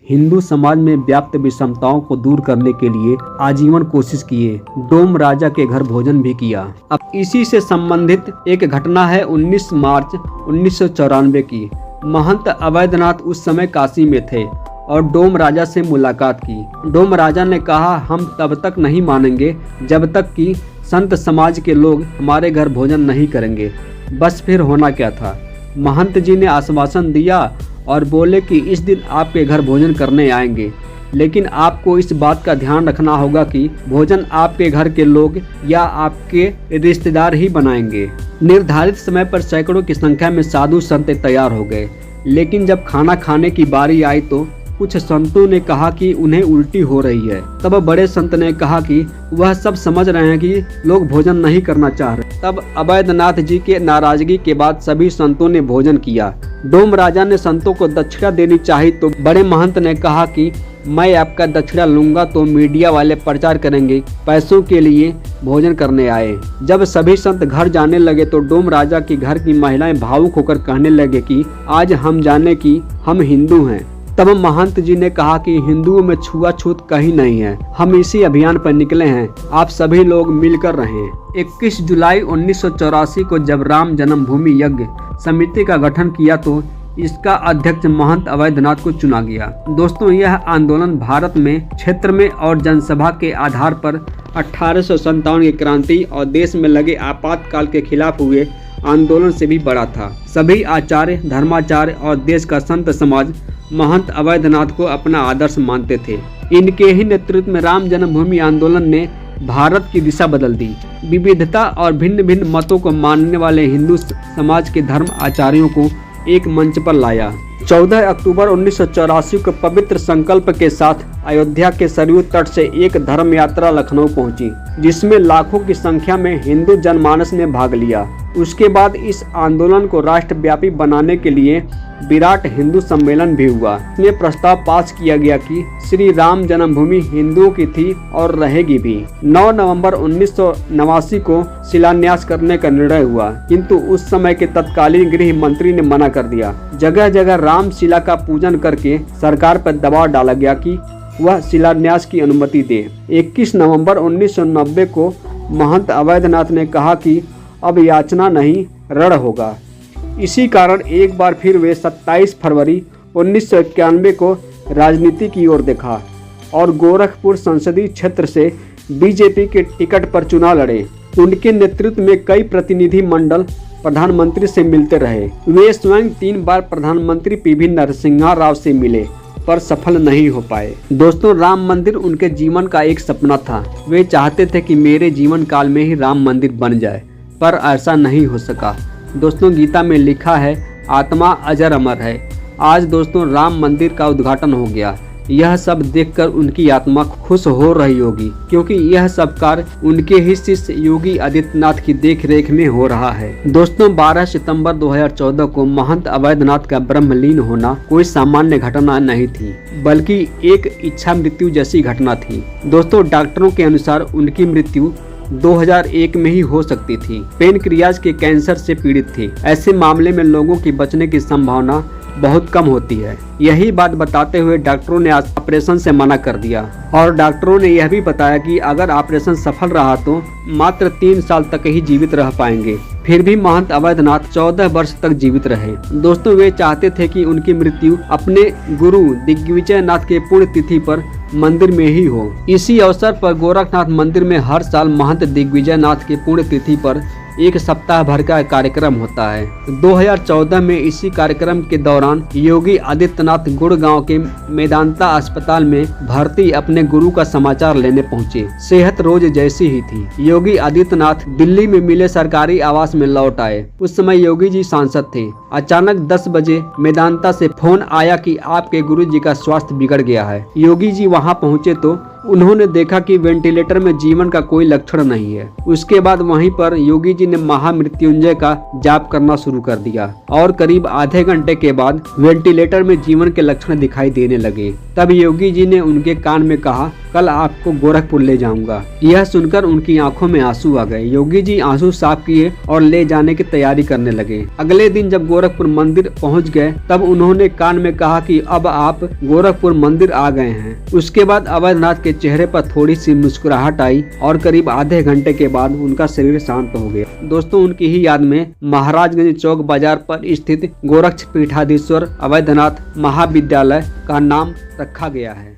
हिंदू समाज में व्याप्त विषमताओं को दूर करने के लिए आजीवन कोशिश किए। डोम राजा के घर भोजन भी किया। अब इसी से संबंधित एक घटना है 19 मार्च 1994 की। महंत अवैधनाथ उस समय काशी में थे और डोम राजा से मुलाकात की। डोम राजा ने कहा, हम तब तक नहीं मानेंगे जब तक कि संत समाज के लोग हमारे घर भोजन नहीं करेंगे। बस फिर होना क्या था। महंत जी ने आश्वासन दिया और बोले कि इस दिन आपके घर भोजन करने आएंगे, लेकिन आपको इस बात का ध्यान रखना होगा कि भोजन आपके घर के लोग या आपके रिश्तेदार ही बनाएंगे। निर्धारित समय पर सैकड़ों की संख्या में साधु संत तैयार हो गए, लेकिन जब खाना खाने की बारी आई तो कुछ संतों ने कहा कि उन्हें उल्टी हो रही है। तब बड़े संत ने कहा कि वह सब समझ रहे हैं कि लोग भोजन नहीं करना चाह रहे। तब अवैधनाथ जी के नाराजगी के बाद सभी संतों ने भोजन किया। डोम राजा ने संतों को दक्षिणा देनी चाहिए तो बड़े महंत ने कहा कि मैं आपका दक्षिणा लूंगा तो मीडिया वाले प्रचार करेंगे पैसों के लिए भोजन करने आए। जब सभी संत घर जाने लगे तो डोम राजा के घर की महिलाएं भावुक होकर कहने लगे कि आज हम जाने कि हम हिंदू हैं। तब महंत जी ने कहा कि हिंदुओं में छुआछूत कहीं नहीं है, हम इसी अभियान पर निकले हैं, आप सभी लोग मिलकर रहें। 21 जुलाई 1984 को जब राम जन्मभूमि यज्ञ समिति का गठन किया तो इसका अध्यक्ष महंत अवैधनाथ को चुना गया। दोस्तों, यह आंदोलन भारत में क्षेत्र में और जनसभा के आधार पर 1857 की क्रांति और देश में लगे आपातकाल के खिलाफ हुए आंदोलन से भी बड़ा था। सभी आचार्य, धर्माचार्य और देश का संत समाज महंत अवैधनाथ को अपना आदर्श मानते थे। इनके ही नेतृत्व में राम जन्मभूमि आंदोलन ने भारत की दिशा बदल दी। विविधता और भिन्न भिन्न मतों को मानने वाले हिंदू समाज के धर्म आचार्यों को एक मंच पर लाया। 14 अक्टूबर 1984 को पवित्र संकल्प के साथ अयोध्या के सरयू तट से एक धर्म यात्रा लखनऊ पहुंची, जिसमें लाखों की संख्या में हिंदू जनमानस ने भाग लिया। उसके बाद इस आंदोलन को राष्ट्रव्यापी बनाने के लिए विराट हिंदू सम्मेलन भी हुआ। इसमें प्रस्ताव पास किया गया कि श्री राम जन्मभूमि हिंदुओं की थी और रहेगी भी। 9 नवंबर 1989 को शिलान्यास करने का निर्णय हुआ, किंतु उस समय के तत्कालीन गृह मंत्री ने मना कर दिया। जगह जगह रामशिला का पूजन करके सरकार पर दबाव डाला गया कि वह शिलान्यास की अनुमति दे। 21 नवंबर 1990 को महंत अवैधनाथ ने कहा कि अब याचना नहीं, रण होगा। इसी कारण एक बार फिर वे 27 फरवरी 1991 को राजनीति की ओर देखा और गोरखपुर संसदीय क्षेत्र से बीजेपी के टिकट पर चुनाव लड़े। उनके नेतृत्व में कई प्रतिनिधि मंडल प्रधानमंत्री से मिलते रहे। वे स्वयं 3 बार प्रधानमंत्री पीवी नरसिम्हा राव से मिले पर सफल नहीं हो पाए। दोस्तों, राम मंदिर उनके जीवन का एक सपना था। वे चाहते थे कि मेरे जीवन काल में ही राम मंदिर बन जाए, पर ऐसा नहीं हो सका। दोस्तों, गीता में लिखा है आत्मा अजर अमर है। आज दोस्तों राम मंदिर का उद्घाटन हो गया। यह सब देखकर उनकी आत्मा खुश हो रही होगी, क्योंकि यह सब कार्य उनके ही शिष्य योगी आदित्यनाथ की देखरेख में हो रहा है। दोस्तों, 12 सितंबर 2014 को महंत अवैधनाथ का ब्रह्मलीन होना कोई सामान्य घटना नहीं थी, बल्कि एक इच्छा मृत्यु जैसी घटना थी। दोस्तों, डॉक्टरों के अनुसार उनकी मृत्यु 2001 में ही हो सकती थी। पेनक्रियाज के कैंसर से पीड़ित थी। ऐसे मामले में लोगों की बचने की संभावना बहुत कम होती है। यही बात बताते हुए डॉक्टरों ने ऑपरेशन से मना कर दिया और डॉक्टरों ने यह भी बताया कि अगर ऑपरेशन सफल रहा तो मात्र 3 साल तक ही जीवित रह पाएंगे। फिर भी महंत अवैधनाथ 14 वर्ष तक जीवित रहे। दोस्तों, वे चाहते थे कि उनकी मृत्यु अपने गुरु दिग्विजय नाथ के पुण्यतिथि पर मंदिर में ही हो। इसी अवसर पर गोरखनाथ मंदिर में हर साल महंत दिग्विजय नाथ के पुण्यतिथि पर एक सप्ताह भर का कार्यक्रम होता है। 2014 में इसी कार्यक्रम के दौरान योगी आदित्यनाथ गुड़गांव के मेदांता अस्पताल में भर्ती अपने गुरु का समाचार लेने पहुंचे। सेहत रोज जैसी ही थी। योगी आदित्यनाथ दिल्ली में मिले सरकारी आवास में लौट आए। उस समय योगी जी सांसद थे। अचानक 10 बजे मेदांता से फोन आया कि आपके गुरु जी का स्वास्थ्य बिगड़ गया है। योगी जी वहां पहुंचे तो उन्होंने देखा कि वेंटिलेटर में जीवन का कोई लक्षण नहीं है। उसके बाद वहीं पर योगी जी ने महामृत्युंजय का जाप करना शुरू कर दिया और करीब आधे घंटे के बाद वेंटिलेटर में जीवन के लक्षण दिखाई देने लगे। तब योगी जी ने उनके कान में कहा, कल आपको गोरखपुर ले जाऊंगा। यह सुनकर उनकी आंखों में आंसू आ गए। योगी जी आंसू साफ किए और ले जाने की तैयारी करने लगे। अगले दिन जब गोरखपुर मंदिर पहुंच गए तब उन्होंने कान में कहा कि अब आप गोरखपुर मंदिर आ गए हैं। उसके बाद अवैधनाथ के चेहरे पर थोड़ी सी मुस्कुराहट आई और करीब आधे घंटे के बाद उनका शरीर शांत हो गया। दोस्तों, उनकी ही याद में महाराजगंज चौक बाजार पर स्थित गोरक्षपीठाधीश्वर अवैधनाथ महाविद्यालय का नाम रखा गया है।